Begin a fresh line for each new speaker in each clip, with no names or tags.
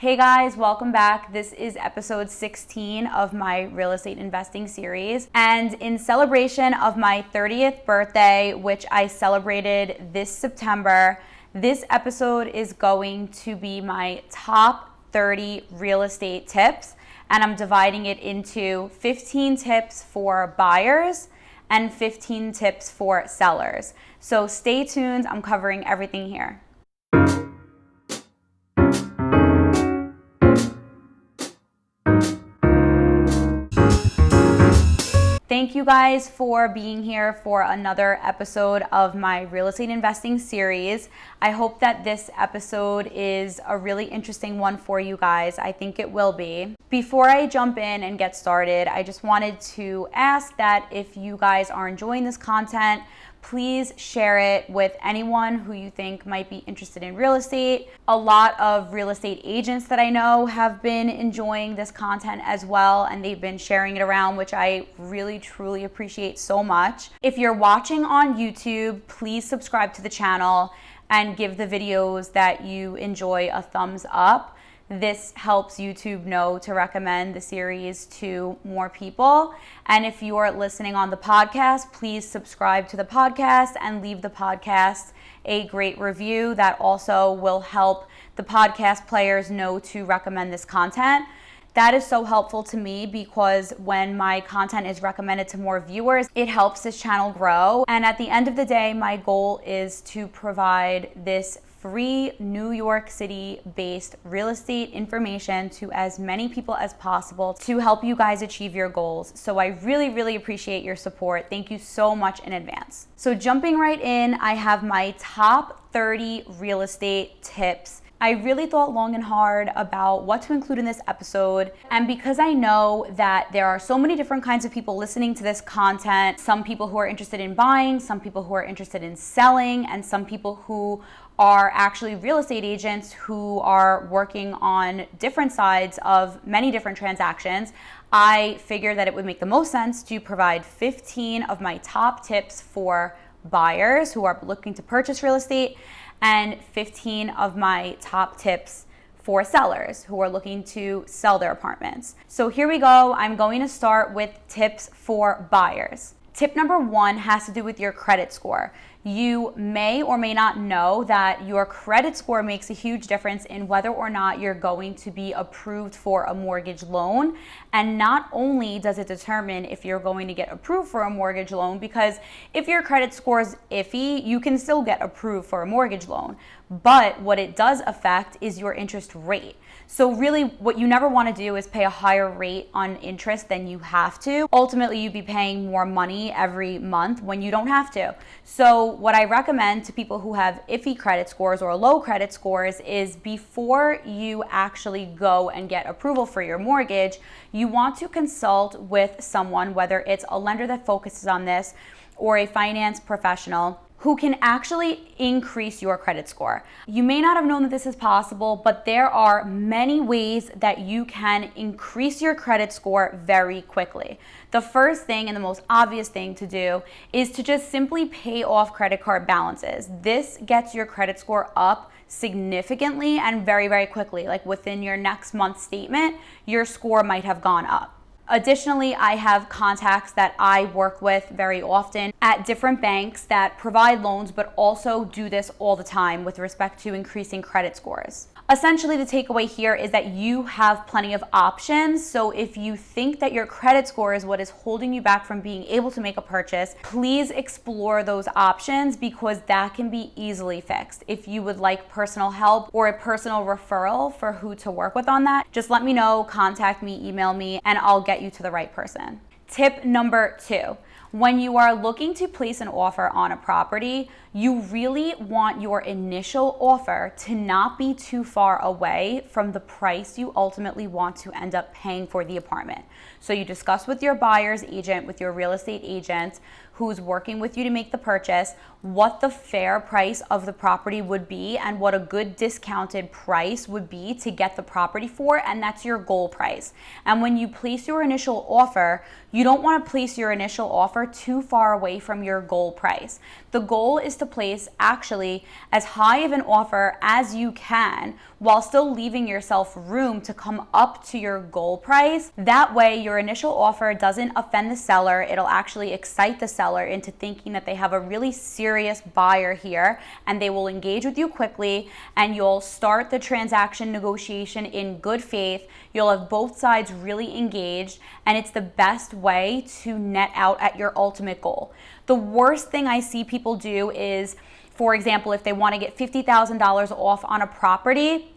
Hey guys, welcome back. This is episode 16 of my real estate investing series. And in celebration of my 30th birthday, which I celebrated this September, this episode is going to be my top 30 real estate tips. And I'm dividing it into 15 tips for buyers and 15 tips for sellers. So stay tuned, I'm covering everything here. Thank you guys for being here for another episode of my real estate investing series. I hope that this episode is a really interesting one for you guys. I think it will be. Before I jump in and get started, I just wanted to ask that if you guys are enjoying this content, please share it with anyone who you think might be interested in real estate. A lot of real estate agents that I know have been enjoying this content as well, and they've been sharing it around, which I really truly appreciate so much. If you're watching on YouTube, please subscribe to the channel and give the videos that you enjoy a thumbs up. This helps YouTube know to recommend the series to more people. And if you are listening on the podcast, please subscribe to the podcast and leave the podcast a great review. That also will help the podcast players know to recommend this content. That is so helpful to me because when my content is recommended to more viewers, it helps this channel grow. And at the end of the day, my goal is to provide this free New York City-based real estate information to as many people as possible to help you guys achieve your goals. So I really, really appreciate your support. Thank you so much in advance. So jumping right in, I have my top 30 real estate tips. I really thought long and hard about what to include in this episode. And because I know that there are so many different kinds of people listening to this content, some people who are interested in buying, some people who are interested in selling, and some people who are actually real estate agents who are working on different sides of many different transactions, I figured that it would make the most sense to provide 15 of my top tips for buyers who are looking to purchase real estate and 15 of my top tips for sellers who are looking to sell their apartments. So here we go. I'm going to start with tips for buyers. Tip number 1 has to do with your credit score. You may or may not know that your credit score makes a huge difference in whether or not you're going to be approved for a mortgage loan. And not only does it determine if you're going to get approved for a mortgage loan, because if your credit score is iffy, you can still get approved for a mortgage loan. But what it does affect is your interest rate. So really what you never want to do is pay a higher rate on interest than you have to. Ultimately, you'd be paying more money every month when you don't have to. So what I recommend to people who have iffy credit scores or low credit scores is before you actually go and get approval for your mortgage, you want to consult with someone, whether it's a lender that focuses on this or a finance professional, who can actually increase your credit score. You may not have known that this is possible, but there are many ways that you can increase your credit score very quickly. The first thing and the most obvious thing to do is to just simply pay off credit card balances. This gets your credit score up significantly and very, very quickly. Like within your next month's statement, your score might have gone up. Additionally, I have contacts that I work with very often at different banks that provide loans, but also do this all the time with respect to increasing credit scores. Essentially, the takeaway here is that you have plenty of options. So if you think that your credit score is what is holding you back from being able to make a purchase, please explore those options because that can be easily fixed. If you would like personal help or a personal referral for who to work with on that, just let me know, contact me, email me, and I'll get you to the right person. Tip number 2. When you are looking to place an offer on a property, you really want your initial offer to not be too far away from the price you ultimately want to end up paying for the apartment. So you discuss with your buyer's agent, with your real estate agent who's working with you to make the purchase, what the fair price of the property would be and what a good discounted price would be to get the property for, and that's your goal price. And when you place your initial offer, you don't want to place your initial offer too far away from your goal price. The goal is to place actually as high of an offer as you can while still leaving yourself room to come up to your goal price. That way your initial offer doesn't offend the seller. It'll actually excite the seller into thinking that they have a really serious buyer here, and they will engage with you quickly, and you'll start the transaction negotiation in good faith. You'll have both sides really engaged, and it's the best way to net out at your ultimate goal. The worst thing I see people do is, for example, if they want to get $50,000 off on a property,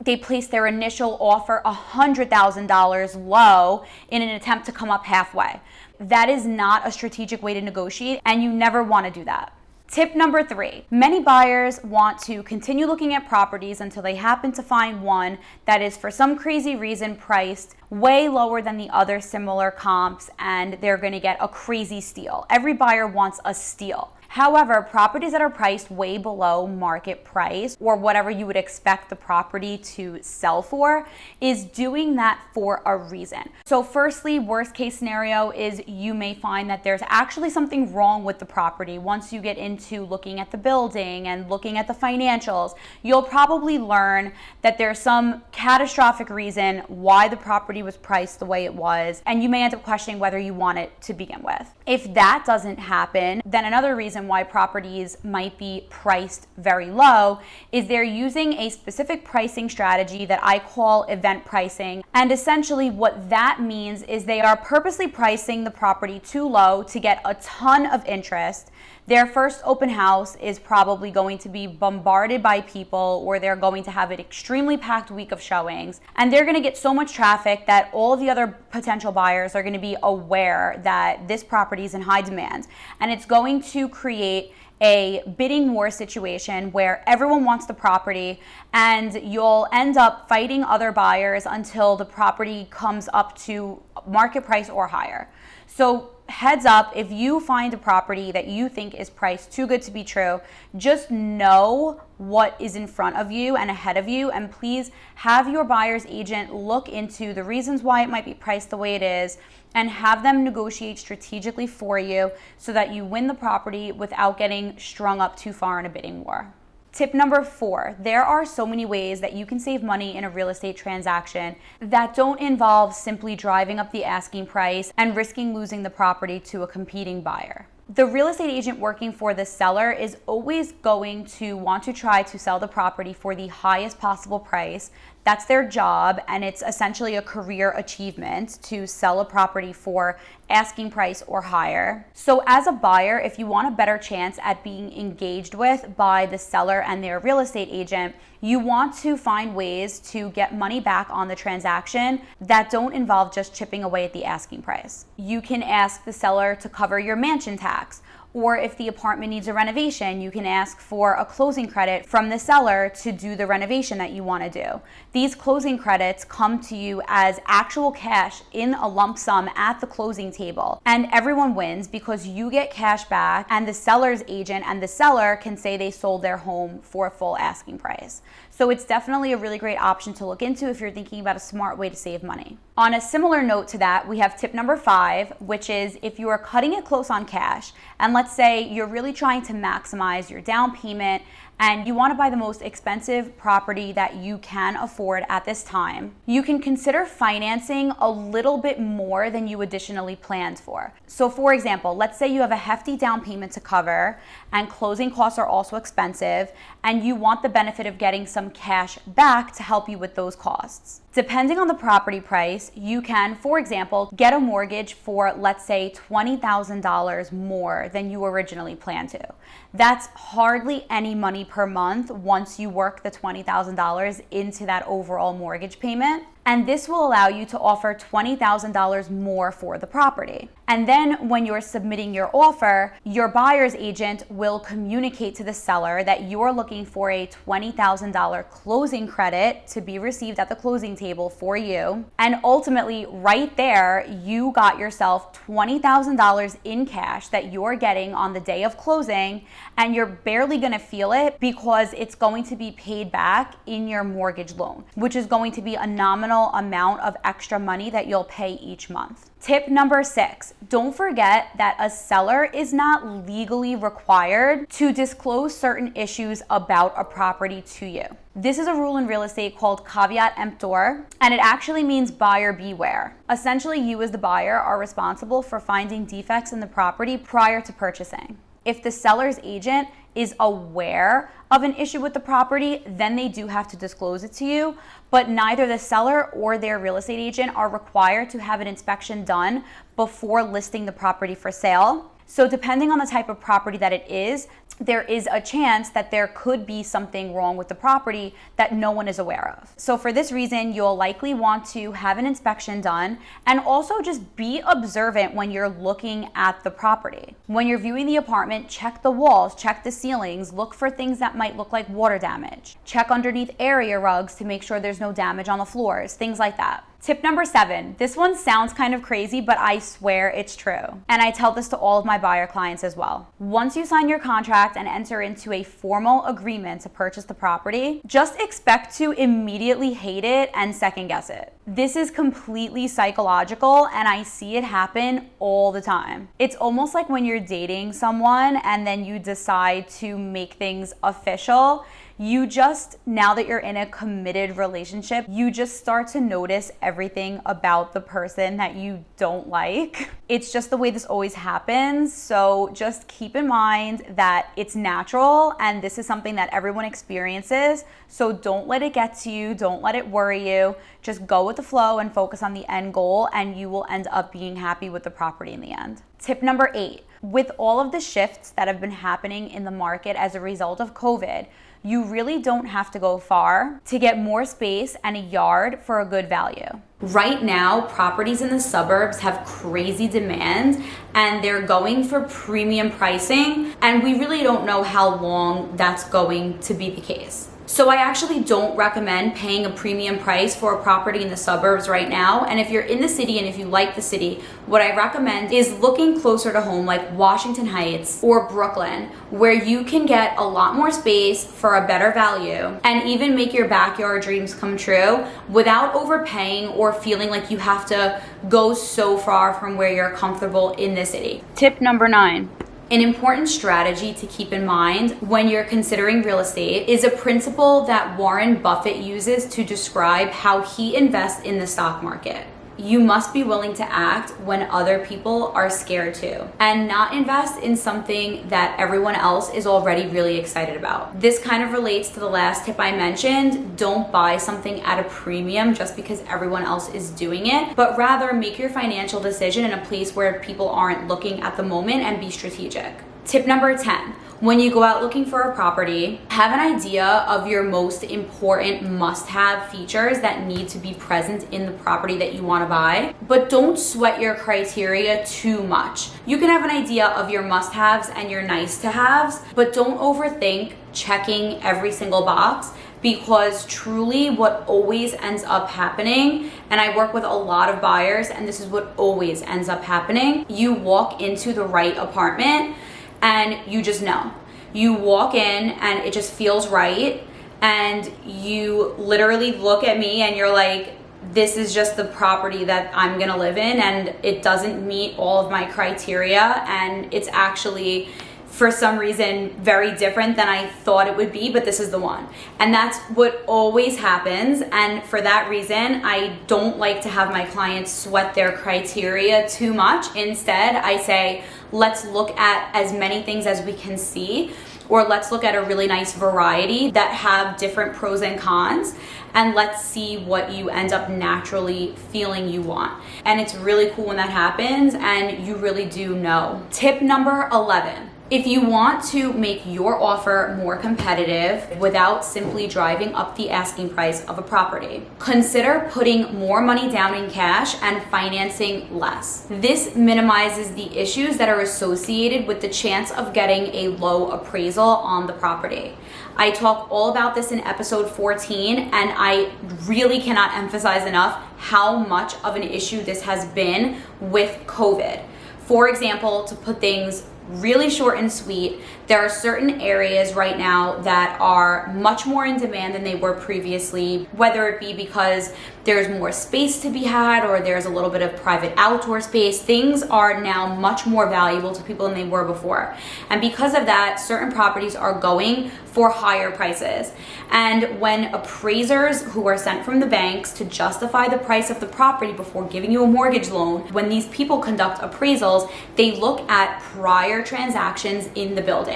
they place their initial offer $100,000 low in an attempt to come up halfway. That is not a strategic way to negotiate, and you never want to do that. Tip number 3, many buyers want to continue looking at properties until they happen to find one that is for some crazy reason priced way lower than the other similar comps, and they're going to get a crazy steal. Every buyer wants a steal. However, properties that are priced way below market price, or whatever you would expect the property to sell for, is doing that for a reason. So firstly, worst case scenario is you may find that there's actually something wrong with the property. Once you get into looking at the building and looking at the financials, you'll probably learn that there's some catastrophic reason why the property was priced the way it was, and you may end up questioning whether you want it to begin with. If that doesn't happen, then another reason why properties might be priced very low is they're using a specific pricing strategy that I call event pricing. And essentially what that means is they are purposely pricing the property too low to get a ton of interest. Their first open house is probably going to be bombarded by people, or they're going to have an extremely packed week of showings, and they're going to get so much traffic that all of the other potential buyers are going to be aware that this property is in high demand, and it's going to create a bidding war situation where everyone wants the property, and you'll end up fighting other buyers until the property comes up to market price or higher. So heads up, if you find a property that you think is priced too good to be true, just know what is in front of you and ahead of you, and please have your buyer's agent look into the reasons why it might be priced the way it is and have them negotiate strategically for you so that you win the property without getting strung up too far in a bidding war. Tip number 4, there are so many ways that you can save money in a real estate transaction that don't involve simply driving up the asking price and risking losing the property to a competing buyer. The real estate agent working for the seller is always going to want to try to sell the property for the highest possible price. That's their job, and it's essentially a career achievement to sell a property for asking price or higher. So as a buyer, if you want a better chance at being engaged with by the seller and their real estate agent, you want to find ways to get money back on the transaction that don't involve just chipping away at the asking price. You can ask the seller to cover your mansion tax, or if the apartment needs a renovation, you can ask for a closing credit from the seller to do the renovation that you want to do. These closing credits come to you as actual cash in a lump sum at the closing table, and everyone wins because you get cash back, and the seller's agent and the seller can say they sold their home for full asking price. So it's definitely a really great option to look into if you're thinking about a smart way to save money. On a similar note to that, we have tip number 5, which is if you are cutting it close on cash, and let's say you're really trying to maximize your down payment and you want to buy the most expensive property that you can afford at this time, you can consider financing a little bit more than you additionally planned for. So for example, let's say you have a hefty down payment to cover and closing costs are also expensive, and you want the benefit of getting some cash back to help you with those costs. Depending on the property price, you can, for example, get a mortgage for, let's say, $20,000 more than you originally planned to. That's hardly any money per month once you work the $20,000 into that overall mortgage payment. And this will allow you to offer $20,000 more for the property. And then when you're submitting your offer, your buyer's agent will communicate to the seller that you're looking for a $20,000 closing credit to be received at the closing table for you. And ultimately, right there, you got yourself $20,000 in cash that you're getting on the day of closing, and you're barely gonna feel it because it's going to be paid back in your mortgage loan, which is going to be a nominal amount of extra money that you'll pay each month. Tip number 6, don't forget that a seller is not legally required to disclose certain issues about a property to you. This is a rule in real estate called caveat emptor, and it actually means buyer beware. Essentially, you as the buyer are responsible for finding defects in the property prior to purchasing. If the seller's agent is aware of an issue with the property, then they do have to disclose it to you, but neither the seller or their real estate agent are required to have an inspection done before listing the property for sale. So depending on the type of property that it is, there is a chance that there could be something wrong with the property that no one is aware of. So for this reason, you'll likely want to have an inspection done and also just be observant when you're looking at the property. When you're viewing the apartment, check the walls, check the ceilings, look for things that might look like water damage. Check underneath area rugs to make sure there's no damage on the floors, things like that. Tip number 7, this one sounds kind of crazy, but I swear it's true. And I tell this to all of my buyer clients as well. Once you sign your contract and enter into a formal agreement to purchase the property, just expect to immediately hate it and second guess it. This is completely psychological, and I see it happen all the time. It's almost like when you're dating someone and then you decide to make things official. You just, now that you're in a committed relationship, you just start to notice everything about the person that you don't like. It's just the way this always happens. So just keep in mind that it's natural and this is something that everyone experiences. So don't let it get to you. Don't let it worry you. Just go with the flow and focus on the end goal, and you will end up being happy with the property in the end. Tip number 8, with all of the shifts that have been happening in the market as a result of COVID, you really don't have to go far to get more space and a yard for a good value. Right now, properties in the suburbs have crazy demand and they're going for premium pricing, and we really don't know how long that's going to be the case. So I actually don't recommend paying a premium price for a property in the suburbs right now. And if you're in the city and if you like the city, what I recommend is looking closer to home, like Washington Heights or Brooklyn, where you can get a lot more space for a better value and even make your backyard dreams come true without overpaying or feeling like you have to go so far from where you're comfortable in the city. Tip number 9. An important strategy to keep in mind when you're considering real estate is a principle that Warren Buffett uses to describe how he invests in the stock market. You must be willing to act when other people are scared to, and not invest in something that everyone else is already really excited about. This kind of relates to the last tip I mentioned. Don't buy something at a premium just because everyone else is doing it, but rather make your financial decision in a place where people aren't looking at the moment and be strategic. Tip number 10. When you go out looking for a property, have an idea of your most important must-have features that need to be present in the property that you want to buy, but don't sweat your criteria too much. You can have an idea of your must-haves and your nice-to-haves, but don't overthink checking every single box, because truly what always ends up happening, and I work with a lot of buyers and this is what always ends up happening, you walk into the right apartment and you just know. You walk in and it just feels right, and you literally look at me and you're like, this is just the property that I'm gonna live in, and it doesn't meet all of my criteria, and it's actually for some reason very different than I thought it would be, but this is the one. And that's what always happens, and for that reason I don't like to have my clients sweat their criteria too much. Instead, I say, let's look at as many things as we can see, or let's look at a really nice variety that have different pros and cons, and let's see what you end up naturally feeling you want. And it's really cool when that happens and you really do know. Tip number 11. If you want to make your offer more competitive without simply driving up the asking price of a property, consider putting more money down in cash and financing less. This minimizes the issues that are associated with the chance of getting a low appraisal on the property. I talk all about this in episode 14, and I really cannot emphasize enough how much of an issue this has been with COVID. For example, to put things really short and sweet, there are certain areas right now that are much more in demand than they were previously, whether it be because there's more space to be had or there's a little bit of private outdoor space. Things are now much more valuable to people than they were before. And because of that, certain properties are going for higher prices. And when appraisers who are sent from the banks to justify the price of the property before giving you a mortgage loan, when these people conduct appraisals, they look at prior transactions in the building.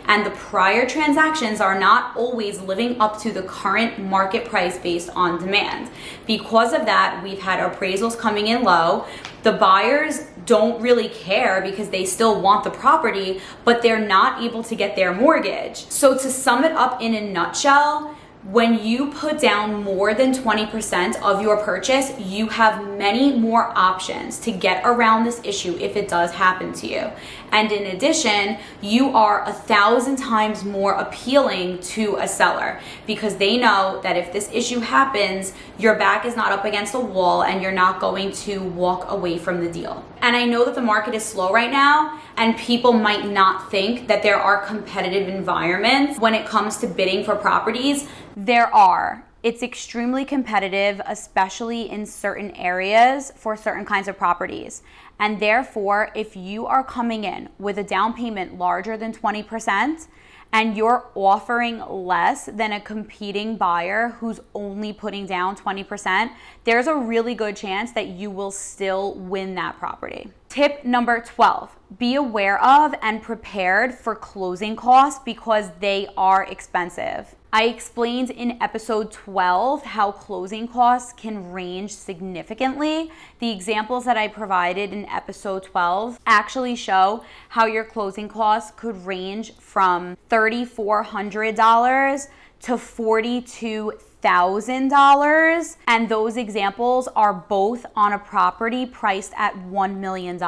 And the prior transactions are not always living up to the current market price based on demand. Because of that, we've had appraisals coming in low. The buyers don't really care because they still want the property, but they're not able to get their mortgage. So to sum it up in a nutshell, when you put down more than 20% of your purchase, you have many more options to get around this issue if it does happen to you. And in addition, you are 1,000 times more appealing to a seller because they know that if this issue happens, your back is not up against a wall and you're not going to walk away from the deal. And I know that the market is slow right now, and people might not think that there are competitive environments when it comes to bidding for properties. There are. It's extremely competitive, especially in certain areas for certain kinds of properties. And therefore, if you are coming in with a down payment larger than 20%, and you're offering less than a competing buyer who's only putting down 20%, there's a really good chance that you will still win that property. Tip number 12, be aware of and prepared for closing costs because they are expensive. I explained in episode 12 how closing costs can range significantly. The examples that I provided in episode 12 actually show how your closing costs could range from $3,400 to $42,000, and those examples are both on a property priced at $1 million.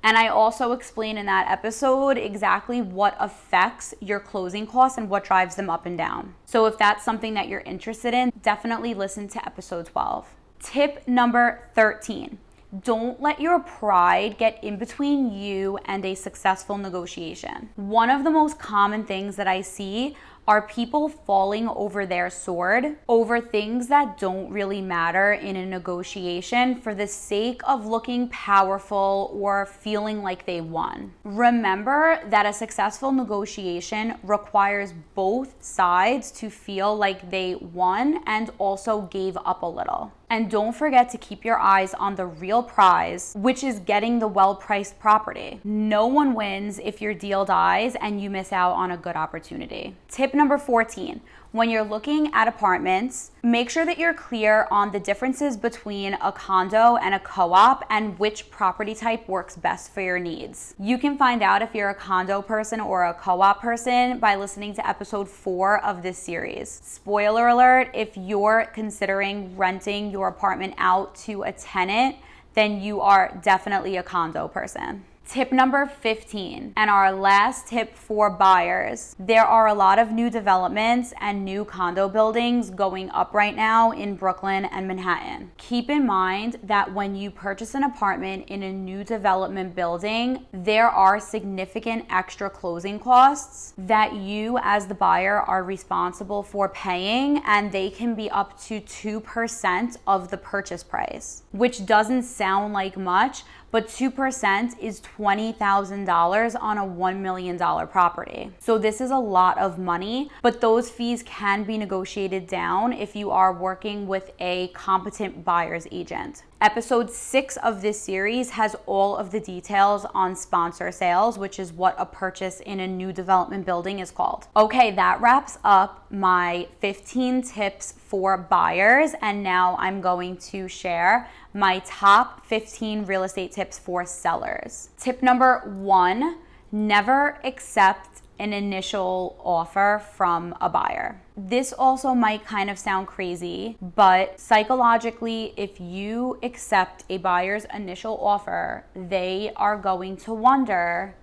And I also explain in that episode exactly what affects your closing costs and what drives them up and down. So if that's something that you're interested in, definitely listen to episode 12. Tip number 13. Don't let your pride get in between you and a successful negotiation. One of the most common things that I see are people falling over their sword over things that don't really matter in a negotiation for the sake of looking powerful or feeling like they won. Remember that a successful negotiation requires both sides to feel like they won and also gave up a little. And don't forget to keep your eyes on the real prize, which is getting the well-priced property. No one wins if your deal dies and you miss out on a good opportunity. Tip number 14. When you're looking at apartments, make sure that you're clear on the differences between a condo and a co-op and which property type works best for your needs. You can find out if you're a condo person or a co-op person by listening to episode 4 of this series. Spoiler alert, if you're considering renting your apartment out to a tenant, then you are definitely a condo person. Tip number 15, and our last tip for buyers. There are a lot of new developments and new condo buildings going up right now in Brooklyn and Manhattan. Keep in mind that when you purchase an apartment in a new development building, there are significant extra closing costs that you as the buyer are responsible for paying, and they can be up to 2% of the purchase price, which doesn't sound like much, but 2% is $20,000 on a $1 million property. So this is a lot of money, but those fees can be negotiated down if you are working with a competent buyer's agent. Episode 6 of this series has all of the details on sponsor sales, which is what a purchase in a new development building is called. Okay, that wraps up my 15 tips for buyers, and now I'm going to share my top 15 real estate tips for sellers. Tip number 1, Never accept an initial offer from a buyer. This also might kind of sound crazy, but psychologically, if you accept a buyer's initial offer, they are going to wonder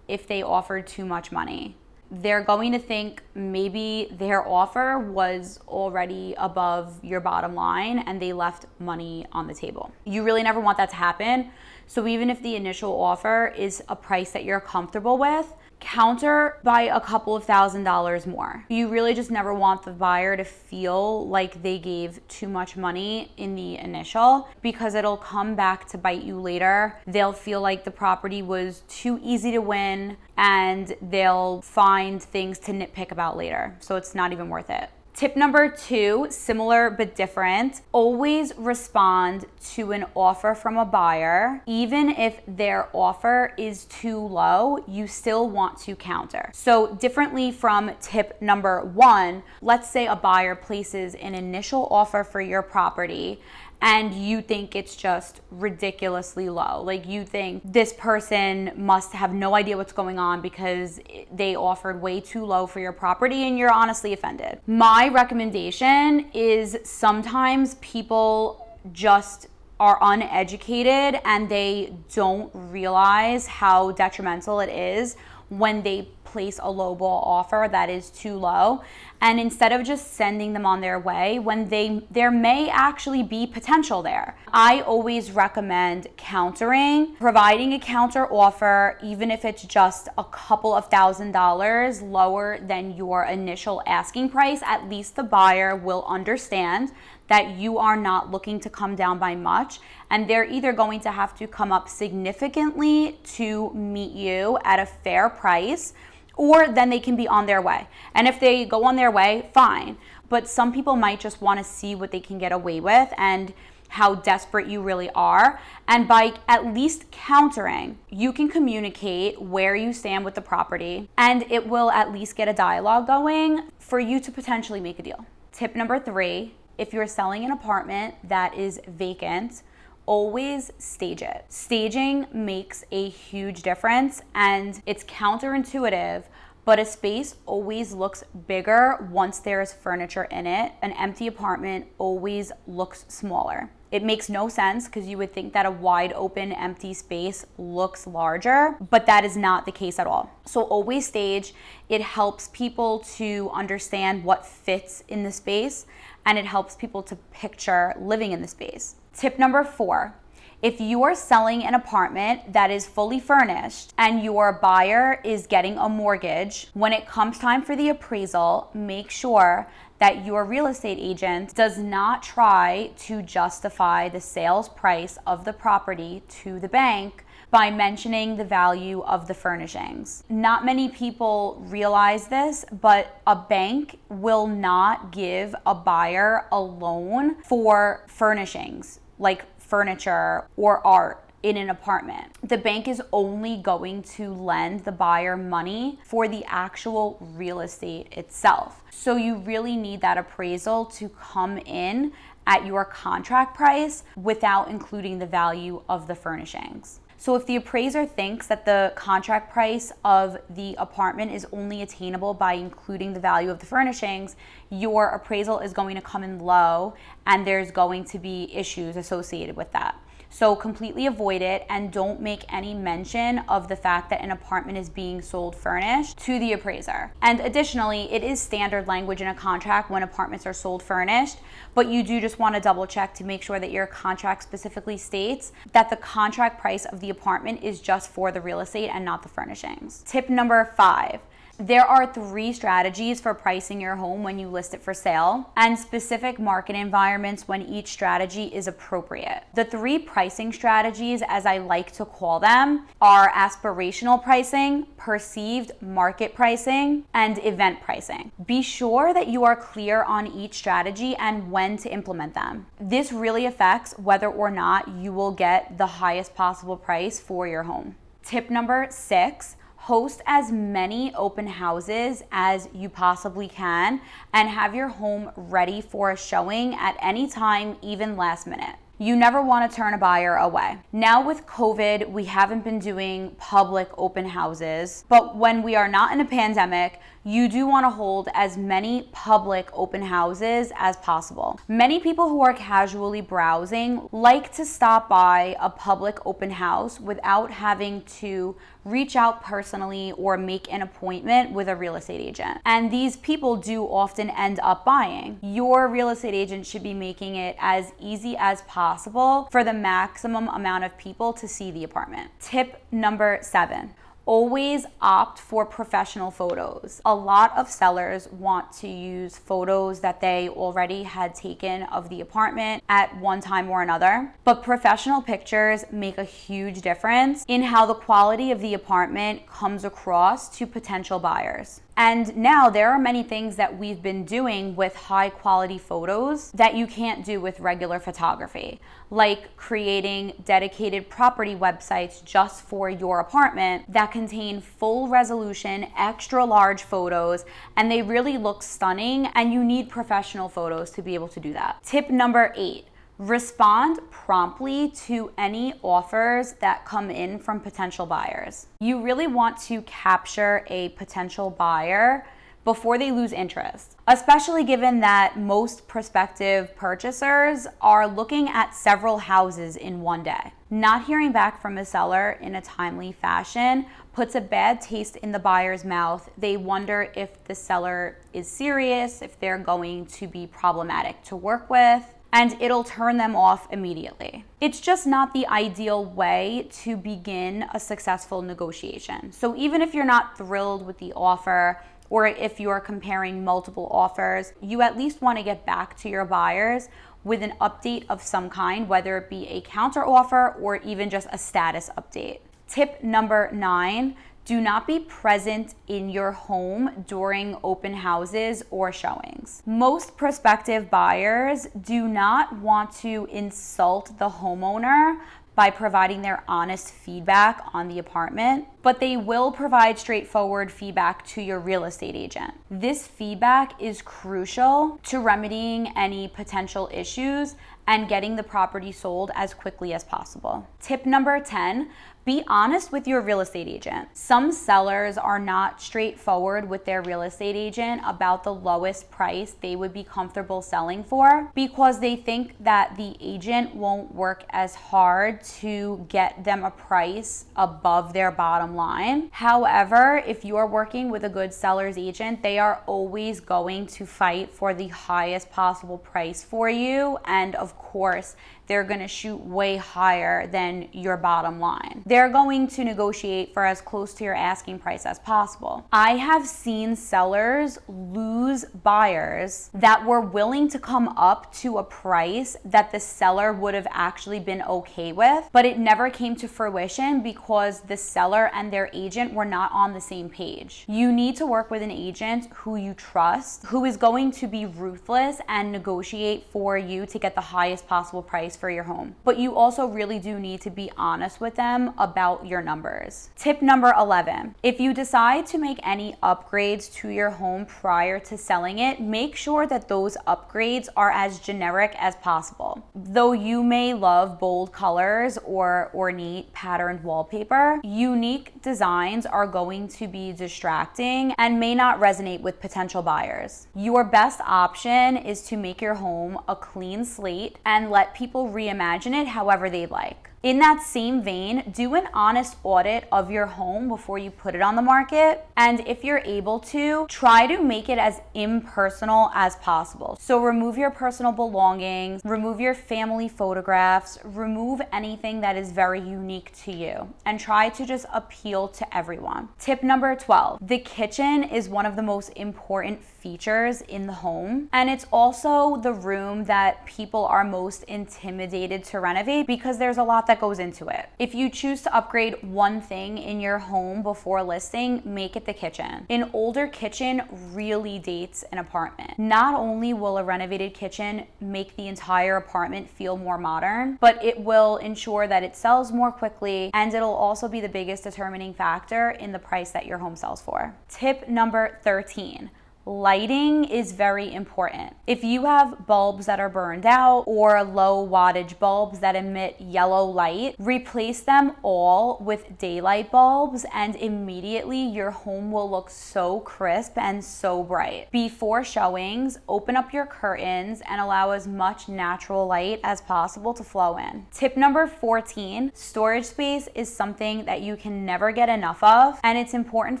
if they offered too much money. They're going to think maybe their offer was already above your bottom line and they left money on the table. You really never want that to happen. So even if the initial offer is a price that you're comfortable with, counter by a couple of $1,000s more. You really just never want the buyer to feel like they gave too much money in the initial, because it'll come back to bite you later. They'll feel like the property was too easy to win and they'll find things to nitpick about later. So it's not even worth it. Tip number 2, similar but different, always respond to an offer from a buyer. Even if their offer is too low, you still want to counter. So differently from tip number 1, let's say a buyer places an initial offer for your property and you think it's just ridiculously low. Like you think this person must have no idea what's going on because they offered way too low for your property and you're honestly offended. My recommendation is sometimes people just are uneducated and they don't realize how detrimental it is when they place a lowball offer that is too low. And instead of just sending them on their way, when there may actually be potential there, I always recommend countering, providing a counter offer, even if it's just a couple of $1,000s lower than your initial asking price. At least the buyer will understand that you are not looking to come down by much, and they're either going to have to come up significantly to meet you at a fair price, or then they can be on their way. And if they go on their way, fine. But some people might just want to see what they can get away with and how desperate you really are. And by at least countering, you can communicate where you stand with the property, and it will at least get a dialogue going for you to potentially make a deal. Tip number 3, if you're selling an apartment that is vacant, always stage it. Staging makes a huge difference, and it's counterintuitive, but a space always looks bigger once there's furniture in it. An empty apartment always looks smaller. It makes no sense because you would think that a wide open empty space looks larger, but that is not the case at all. So always stage. It helps people to understand what fits in the space, and it helps people to picture living in the space. Tip number 4, if you are selling an apartment that is fully furnished and your buyer is getting a mortgage, when it comes time for the appraisal, make sure that your real estate agent does not try to justify the sales price of the property to the bank by mentioning the value of the furnishings. Not many people realize this, but a bank will not give a buyer a loan for furnishings like furniture or art in an apartment. The bank is only going to lend the buyer money for the actual real estate itself. So you really need that appraisal to come in at your contract price without including the value of the furnishings. So if the appraiser thinks that the contract price of the apartment is only attainable by including the value of the furnishings, your appraisal is going to come in low and there's going to be issues associated with that. So completely avoid it and don't make any mention of the fact that an apartment is being sold furnished to the appraiser. And additionally, it is standard language in a contract when apartments are sold furnished, but you do just want to double check to make sure that your contract specifically states that the contract price of the apartment is just for the real estate and not the furnishings. Tip number 5. There are 3 strategies for pricing your home when you list it for sale, and specific market environments when each strategy is appropriate. The 3 pricing strategies, as I like to call them, are aspirational pricing, perceived market pricing, and event pricing. Be sure that you are clear on each strategy and when to implement them. This really affects whether or not you will get the highest possible price for your home. Tip number 6. Host as many open houses as you possibly can and have your home ready for a showing at any time, even last minute. You never want to turn a buyer away. Now with COVID, we haven't been doing public open houses, but when we are not in a pandemic, you do want to hold as many public open houses as possible. Many people who are casually browsing like to stop by a public open house without having to reach out personally or make an appointment with a real estate agent. And these people do often end up buying. Your real estate agent should be making it as easy as possible for the maximum amount of people to see the apartment. Tip number 7. Always opt for professional photos. A lot of sellers want to use photos that they already had taken of the apartment at one time or another, but professional pictures make a huge difference in how the quality of the apartment comes across to potential buyers. And now there are many things that we've been doing with high quality photos that you can't do with regular photography, like creating dedicated property websites just for your apartment that contain full resolution, extra large photos, and they really look stunning, and you need professional photos to be able to do that. Tip number 8. Respond promptly to any offers that come in from potential buyers. You really want to capture a potential buyer before they lose interest, especially given that most prospective purchasers are looking at several houses in one day. Not hearing back from a seller in a timely fashion puts a bad taste in the buyer's mouth. They wonder if the seller is serious, if they're going to be problematic to work with, and it'll turn them off immediately. It's just not the ideal way to begin a successful negotiation. So even if you're not thrilled with the offer, or if you're comparing multiple offers, you at least want to get back to your buyers with an update of some kind, whether it be a counter offer or even just a status update. Tip number 9. Do not be present in your home during open houses or showings. Most prospective buyers do not want to insult the homeowner by providing their honest feedback on the apartment, but they will provide straightforward feedback to your real estate agent. This feedback is crucial to remedying any potential issues and getting the property sold as quickly as possible. Tip number 10. Be honest with your real estate agent. Some sellers are not straightforward with their real estate agent about the lowest price they would be comfortable selling for because they think that the agent won't work as hard to get them a price above their bottom line. However, if you're working with a good seller's agent, they are always going to fight for the highest possible price for you, and of course, they're going to shoot way higher than your bottom line. They're going to negotiate for as close to your asking price as possible. I have seen sellers lose buyers that were willing to come up to a price that the seller would have actually been okay with, but it never came to fruition because the seller and their agent were not on the same page. You need to work with an agent who you trust, who is going to be ruthless and negotiate for you to get the highest possible price for your home. But you also really do need to be honest with them about your numbers. Tip number 11. If you decide to make any upgrades to your home prior to selling it, make sure that those upgrades are as generic as possible. Though you may love bold colors or ornate patterned wallpaper, unique designs are going to be distracting and may not resonate with potential buyers. Your best option is to make your home a clean slate and let people reimagine it however they like. In that same vein, do an honest audit of your home before you put it on the market. And if you're able to, try to make it as impersonal as possible. So remove your personal belongings, remove your family photographs, remove anything that is very unique to you, and try to just appeal to everyone. Tip number 12. The kitchen is one of the most important features in the home, and it's also the room that people are most intimidated to renovate because there's a lot that goes into it. If you choose to upgrade one thing in your home before listing, make it the kitchen. An older kitchen really dates an apartment. Not only will a renovated kitchen make the entire apartment feel more modern, but it will ensure that it sells more quickly, and it'll also be the biggest determining factor in the price that your home sells for. Tip number 13. Lighting is very important. If you have bulbs that are burned out or low wattage bulbs that emit yellow light, replace them all with daylight bulbs and immediately your home will look so crisp and so bright. Before showings, open up your curtains and allow as much natural light as possible to flow in. Tip number 14, storage space is something that you can never get enough of, and it's important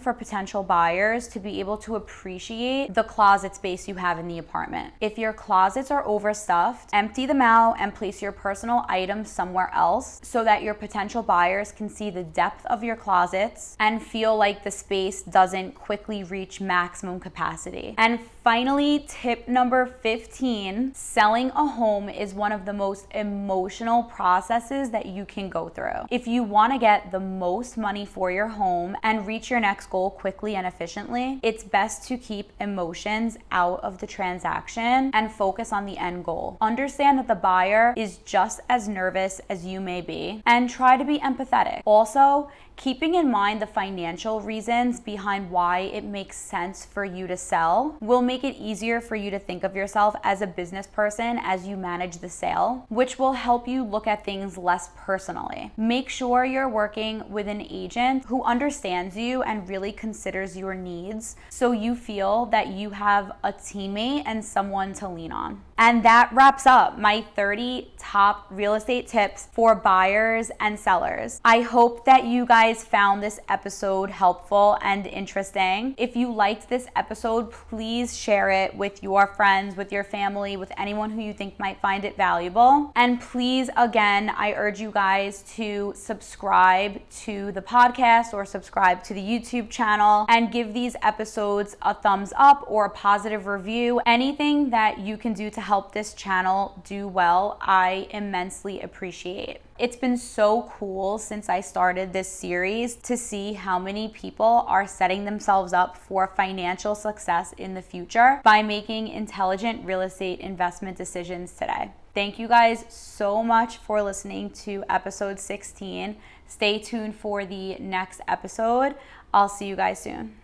for potential buyers to be able to appreciate the closet space you have in the apartment. If your closets are overstuffed, empty them out and place your personal items somewhere else so that your potential buyers can see the depth of your closets and feel like the space doesn't quickly reach maximum capacity. And finally, tip number 15, selling a home is one of the most emotional processes that you can go through. If you want to get the most money for your home and reach your next goal quickly and efficiently, it's best to keep emotions out of the transaction and focus on the end goal. Understand that the buyer is just as nervous as you may be and try to be empathetic. Also, keeping in mind the financial reasons behind why it makes sense for you to sell will make it easier for you to think of yourself as a business person as you manage the sale, which will help you look at things less personally. Make sure you're working with an agent who understands you and really considers your needs so you feel that you have a teammate and someone to lean on. And that wraps up my 30 top real estate tips for buyers and sellers. I hope that you guys found this episode helpful and interesting. If you liked this episode, please share it with your friends, with your family, with anyone who you think might find it valuable. And please, again, I urge you guys to subscribe to the podcast or subscribe to the YouTube channel and give these episodes a thumbs up or a positive review. Anything that you can do to help this channel do well, I immensely appreciate. It's been so cool since I started this series to see how many people are setting themselves up for financial success in the future by making intelligent real estate investment decisions today. Thank you guys so much for listening to episode 16. Stay tuned for the next episode. I'll see you guys soon.